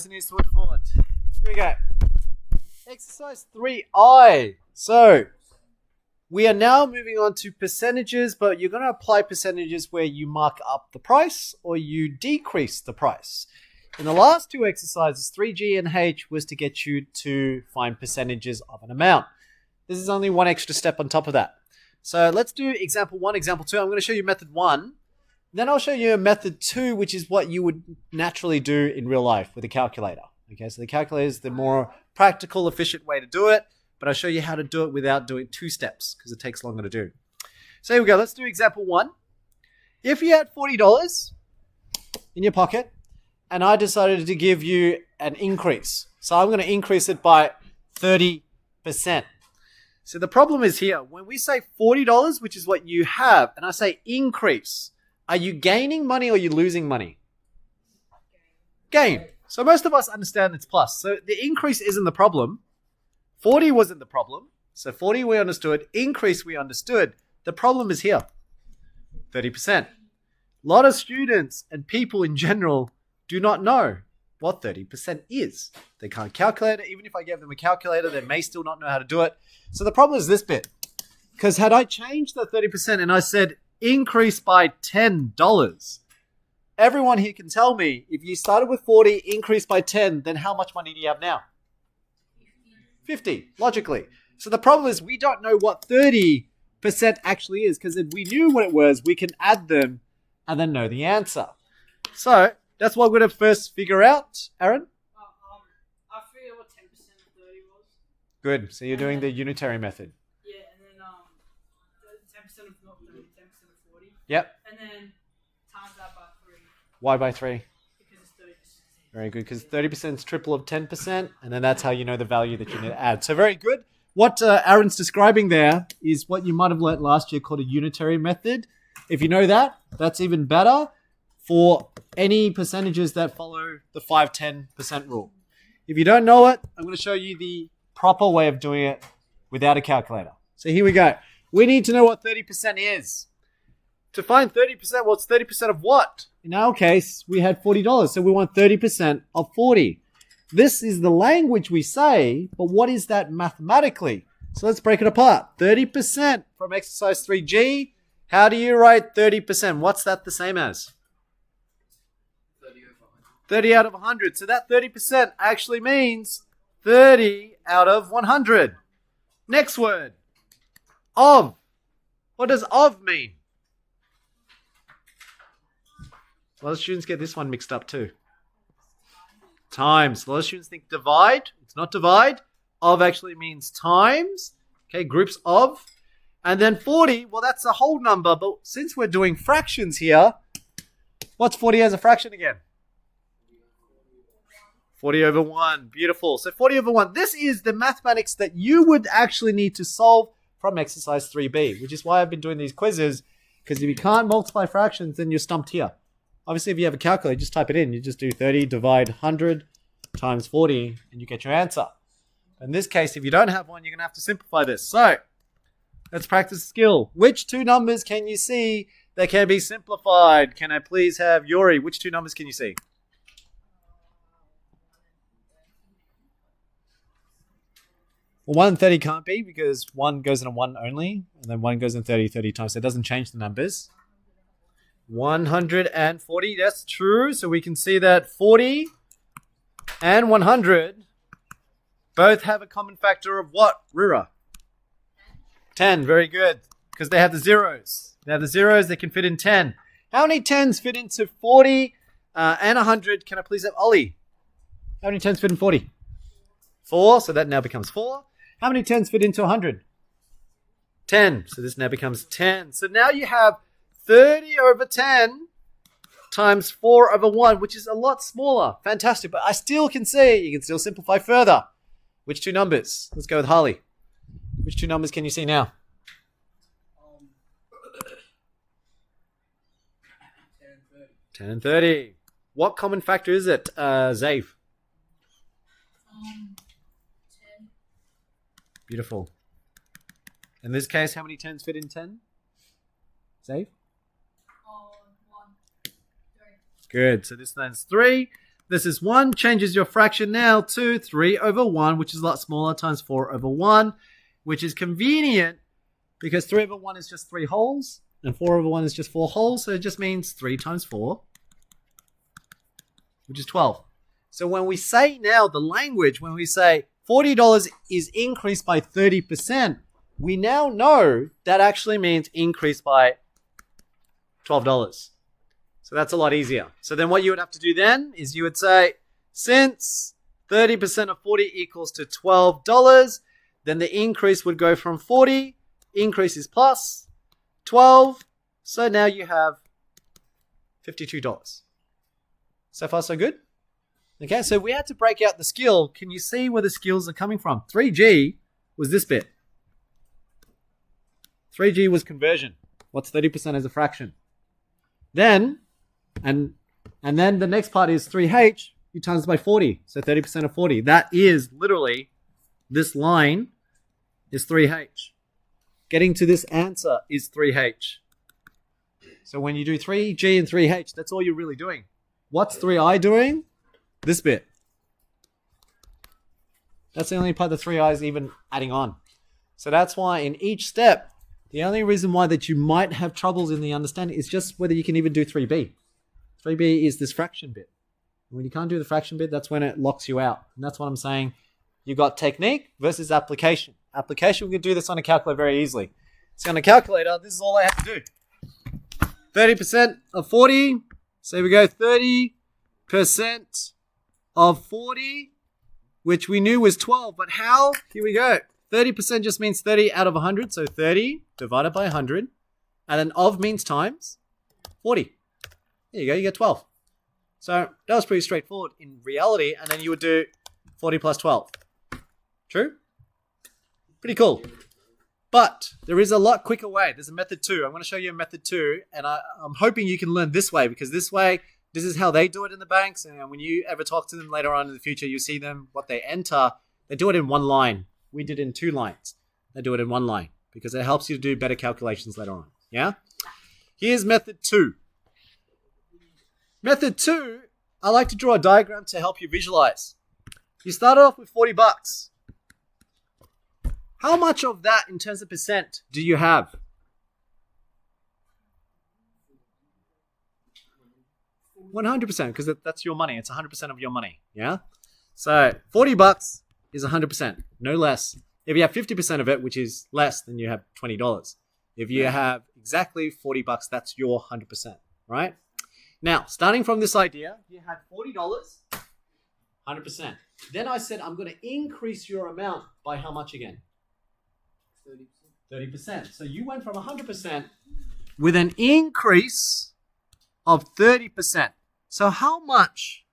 Eastwood board. Here we go. Exercise 3I. So, we are now moving on to percentages, but you're going to apply percentages where you mark up the price or you decrease the price. In the last two exercises, 3G and H was to get you to find percentages of an amount. This is only one extra step on top of that. So let's do example 1, example 2. I'm going to show you method 1. Then I'll show you method 2, which is what you would naturally do in real life with a calculator. Okay, so the calculator is the more practical, efficient way to do it, but I'll show you how to do it without doing 2 steps because it takes longer to do. So here we go. Let's do example 1. If you had $40 in your pocket and I decided to give you an increase, so I'm going to increase it by 30%. So the problem is here, when we say $40, which is what you have, and I say increase, are you gaining money or are you losing money? Gain. So most of us understand it's plus. So the increase isn't the problem. 40 wasn't the problem. So 40 we understood. Increase we understood. The problem is here. 30%. A lot of students and people in general do not know what 30% is. They can't calculate it. Even if I gave them a calculator, they may still not know how to do it. So the problem is this bit. Because had I changed the 30% and I said increase by $10, everyone here can tell me if you started with 40, increased by 10, then how much money do you have now? 50, logically. So the problem is we don't know what 30% actually is, because if we knew what it was, we can add them and then know the answer. So that's what we're going to first figure out. Aaron? I figured what 10% of 30 was. Good. So you're doing the unitary method. Yeah, and then 10% of not 30, 10% of 40. Yep. And then times that by 3. Why by 3? Because it's 30%. Very good, because 30% is triple of 10%, and then that's how you know the value that you need to add. So very good. What Aaron's describing there is what you might have learnt last year called a unitary method. If you know that, that's even better for any percentages that follow the 5-10% rule. If you don't know it, I'm going to show you the proper way of doing it without a calculator. So here we go. We need to know what 30% is. To find 30%, well, it's 30% of what? In our case, we had $40, so we want 30% of 40. This is the language we say, but what is that mathematically? So let's break it apart. 30% from exercise 3G. How do you write 30%? What's that the same as? 30 out of 100. So that 30% actually means 30 out of 100. Next word. Of. What does of mean? A lot of students get this one mixed up too. Times. A lot of students think divide. It's not divide. Of actually means times. Okay, groups of. And then 40, well, that's a whole number. But since we're doing fractions here, what's 40 as a fraction again? 40 over 1. Beautiful. So 40 over 1. This is the mathematics that you would actually need to solve from exercise 3B, which is why I've been doing these quizzes, because if you can't multiply fractions, then you're stumped here. Obviously, if you have a calculator, just type it in. You just do 30 divide 100 times 40, and you get your answer. In this case, if you don't have one, you're going to have to simplify this. So, let's practice skill. Which 2 numbers can you see that can be simplified? Can I please have Yuri? Which 2 numbers can you see? Well, 1 and 30 can't be because 1 goes in a 1 only, and then 1 goes in 30 times, so it doesn't change the numbers. 140, that's true. So we can see that 40 and 100 both have a common factor of what, Rira? 10, very good. Because they have the zeros. They have the zeros, they can fit in 10. How many 10s fit into 40 and 100? Can I please have Ollie? How many 10s fit in 40? 4, so that now becomes 4. How many 10s fit into 100? 10, so this now becomes 10. So now you have 30 over 10 times 4 over 1, which is a lot smaller. Fantastic. But I still can see, you can still simplify further. Which 2 numbers? Let's go with Harley. Which 2 numbers can you see now? 10 and 30. What common factor is it, Zave? 10. Beautiful. In this case, how many 10s fit in 10? Zave? 1, 3. Good. So this time's 3. This is 1, changes your fraction now to 3 over 1, which is a lot smaller, times 4 over 1, which is convenient because 3 over 1 is just 3 wholes, and 4 over 1 is just 4 wholes, so it just means 3 times 4, which is 12. So when we say now the language, when we say $40 is increased by 30%, we now know that actually means increase by $12. So that's a lot easier. So then what you would have to do then is you would say, since 30% of 40 equals to $12, then the increase would go from 40, increase is plus 12, so now you have $52. So far so good? Okay, so we had to break out the skill. Can you see where the skills are coming from? 3G was this bit. 3G was conversion. What's 30% as a fraction? Then, and then the next part is 3H, you times by 40. So 30% of 40. That is literally, this line is 3H. Getting to this answer is 3H. So when you do 3G and 3H, that's all you're really doing. What's 3I doing? This bit. That's the only part the 3I is even adding on. So that's why in each step, the only reason why that you might have troubles in the understanding is just whether you can even do 3B. 3B is this fraction bit. When you can't do the fraction bit, that's when it locks you out. And that's what I'm saying. You got technique versus application. Application, we can do this on a calculator very easily. So on a calculator, this is all I have to do. 30% of 40. So we go 30% of 40, which we knew was 12. But how? Here we go. 30% just means 30 out of 100. So 30 divided by 100. And then of means times 40. There you go. You get 12. So that was pretty straightforward in reality. And then you would do 40 plus 12. True? Pretty cool. But there is a lot quicker way. There's a method 2. I'm going to show you a method 2. And I'm hoping you can learn this way, because this way, this is how they do it in the banks. And when you ever talk to them later on in the future, you see them, what they enter. They do it in one line. We did it in 2 lines. They do it in 1 line because it helps you to do better calculations later on. Yeah? Here's method 2. Method 2, I like to draw a diagram to help you visualize. You start off with $40. How much of that in terms of percent do you have? 100%, because that's your money. It's 100% of your money. Yeah? So $40 is 100%, no less. If you have 50% of it, which is less, then you have $20. If you have exactly $40, that's your 100%, right? Now, starting from this idea, you had $40, 100%. Then I said, I'm going to increase your amount by how much again? 30%. So you went from 100% with an increase of 30%. So how much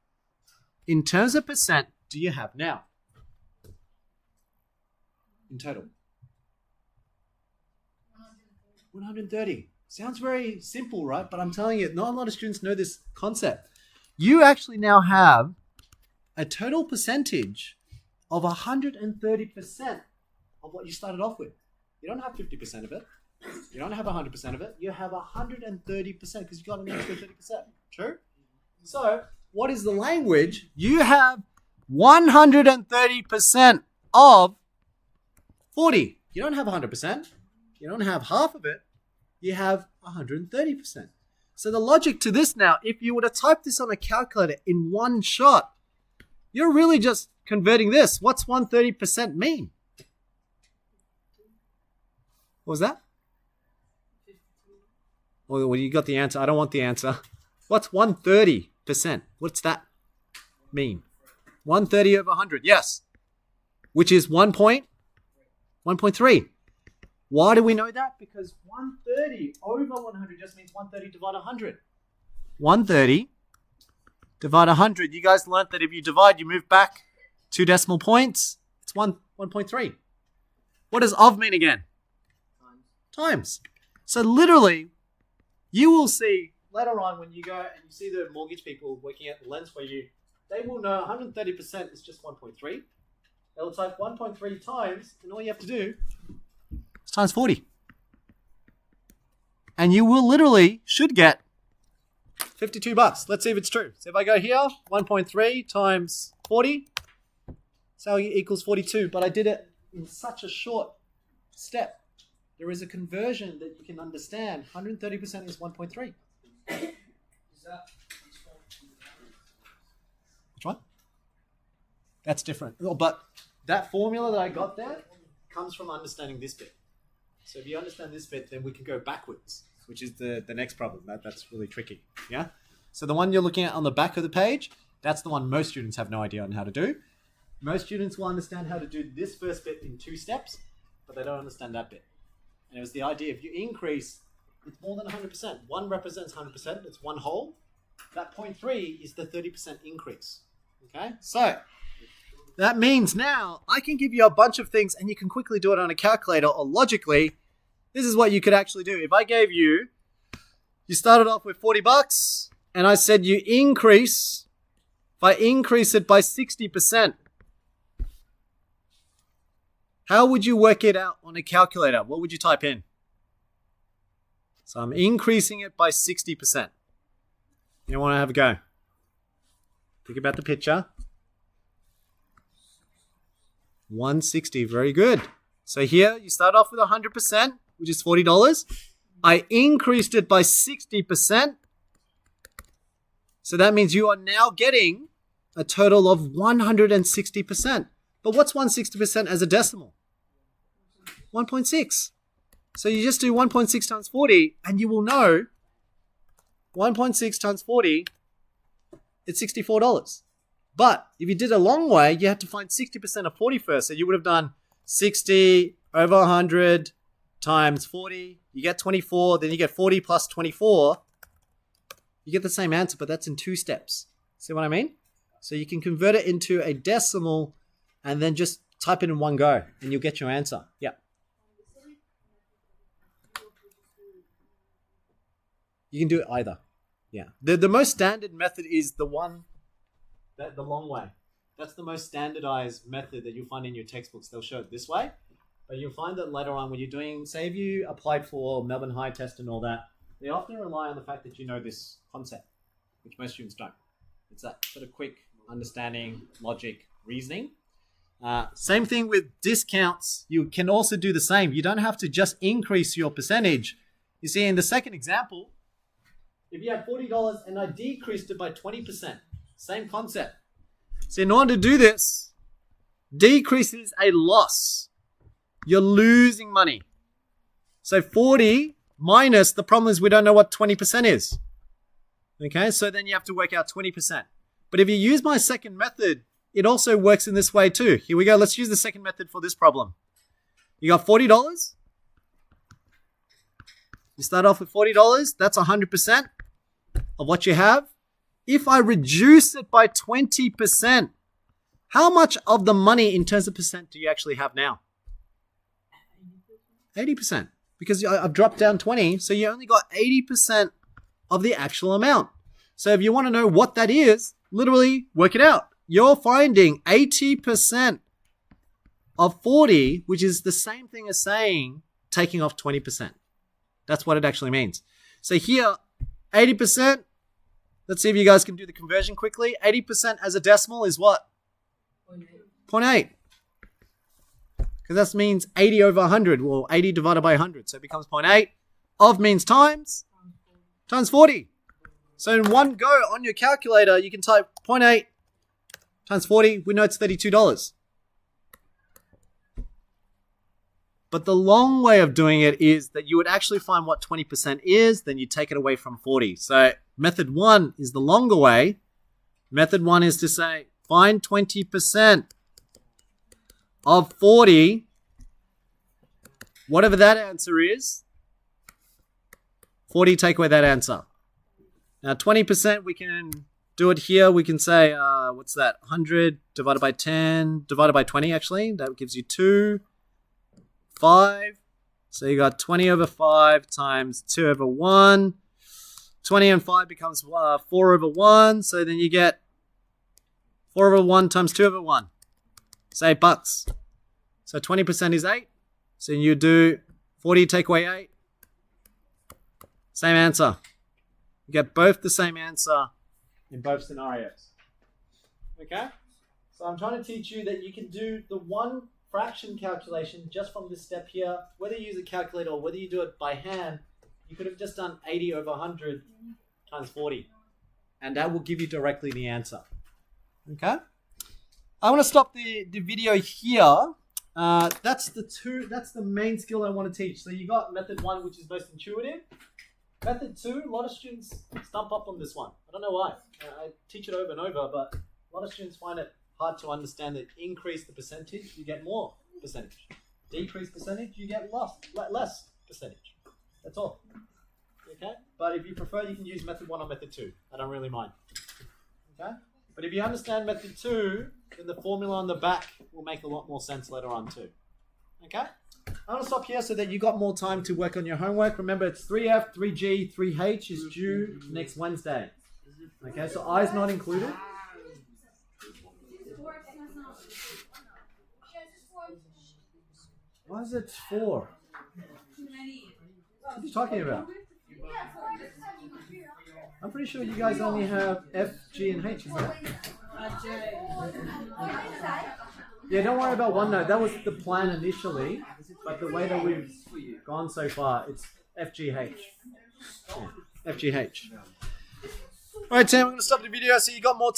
in terms of percent do you have now? In total? 130. Sounds very simple, right? But I'm telling you, not a lot of students know this concept. You actually now have a total percentage of 130% of what you started off with. You don't have 50% of it. You don't have 100% of it. You have 130% because you got an extra 30%. True? So, what is the language? You have 130% of 40. You don't have 100%. You don't have half of it. You have 130%. So the logic to this now, if you were to type this on a calculator in one shot, you're really just converting this. What's 130% mean? What was that? Well, you got the answer. I don't want the answer. What's 130%? What's that mean? 130 over 100. Yes. Which is 1.3. Why do we know that? Because 130 over 100 just means 130 divided 100. 130 divided 100. You guys learned that if you divide, you move back 2 decimal points. It's 1.3. What does of mean again? Times. So literally, you will see later on when you go and you see the mortgage people working at the lens for you, they will know 130% is just 1.3. They'll type 1.3 times, and all you have to do is times 40. And you will literally should get $52. Let's see if it's true. So if I go here, 1.3 times 40, so it equals 42. But I did it in such a short step. There is a conversion that you can understand. 130% is 1.3. Which one? That's different. Oh, but that formula that I got there comes from understanding this bit. So if you understand this bit, then we can go backwards, which is the next problem. That's really tricky. Yeah. So the one you're looking at on the back of the page, that's the one most students have no idea on how to do. Most students will understand how to do this first bit in 2 steps, but they don't understand that bit. And it was the idea, if you increase, it's more than 100%. 1 represents 100%. It's 1 whole. That 0.3 is the 30% increase. Okay? So that means now I can give you a bunch of things and you can quickly do it on a calculator, or logically, this is what you could actually do. If I gave you, you started off with $40 and I said you increase, if I increase it by 60%, how would you work it out on a calculator? What would you type in? So I'm increasing it by 60%. You want to have a go? Think about the picture. 160, very good. So here you start off with 100%, which is $40. I increased it by 60%. So that means you are now getting a total of 160%. But what's 160% as a decimal? 1.6. So you just do 1.6 times 40 and you will know 1.6 times 40, it's $64. But if you did a long way, you had to find 60% of 40 first. So you would have done 60 over 100 times 40. You get 24. Then you get 40 plus 24. You get the same answer, but that's in 2 steps. See what I mean? So you can convert it into a decimal and then just type it in one go and you'll get your answer. Yeah. You can do it either. Yeah. The most standard method is the one, the long way. That's the most standardized method that you'll find in your textbooks. They'll show it this way. But you'll find that later on when you're doing, say if you applied for Melbourne High test and all that, they often rely on the fact that you know this concept, which most students don't. It's that sort of quick understanding, logic, reasoning. Same thing with discounts. You can also do the same. You don't have to just increase your percentage. You see, in the second example, if you have $40 and I decreased it by 20%, same concept. So in order to do this, decrease is a loss. You're losing money. So 40 minus, the problem is we don't know what 20% is. Okay, so then you have to work out 20%. But if you use my second method, it also works in this way too. Here we go. Let's use the second method for this problem. You got $40. You start off with $40. That's 100% of what you have. If I reduce it by 20%, how much of the money in terms of percent do you actually have now? 80%. Because I've dropped down 20, so you only got 80% of the actual amount. So if you want to know what that is, literally work it out. You're finding 80% of 40, which is the same thing as saying taking off 20%. That's what it actually means. So here, 80%, let's see if you guys can do the conversion quickly. 80% as a decimal is what? 0.8. Because that means 80 over 100. Well, 80 divided by 100. So it becomes 0.8. Of means times 40. So in one go on your calculator, you can type 0.8 times 40. We know it's $32. But the long way of doing it is that you would actually find what 20% is, then you take it away from 40. So method 1 is the longer way. Method 1 is to say, find 20% of 40, whatever that answer is. 40, take away that answer. Now 20%, we can do it here. We can say, what's that? 100 divided by 10, divided by 20 actually. That gives you 2. 5. So you got 20 over 5 times 2 over 1. 20 and 5 becomes 4 over 1. So then you get 4 over 1 times 2 over 1. It's $8. So 20% is 8. So you do 40 take away 8. Same answer. You get both the same answer in both scenarios. Okay? So I'm trying to teach you that you can do the one fraction calculation just from this step here. Whether you use a calculator or whether you do it by hand, you could have just done 80 over 100 times 40. And that will give you directly the answer. Okay? I want to stop the video here. That's the main skill I want to teach. So you got method 1, which is most intuitive. Method 2, a lot of students stump up on this one. I don't know why. I teach it over and over, but a lot of students find it hard to understand that increase the percentage, you get more percentage. Decrease percentage, you get less percentage. That's all. Okay? But if you prefer, you can use method 1 or method 2. I don't really mind. Okay? But if you understand method 2, then the formula on the back will make a lot more sense later on too. Okay? I'm going to stop here so that you got more time to work on your homework. Remember, it's 3F, 3G, 3H is due next Wednesday. Okay, so I is not included. Why is it 4? What are you talking about? I'm pretty sure you guys only have F, G, and H, isn't it? Yeah, don't worry about OneNote. That was the plan initially, but the way that we've gone so far, it's FGH. Yeah, FGH. Alright, Sam, I'm going to stop the video so you got more time.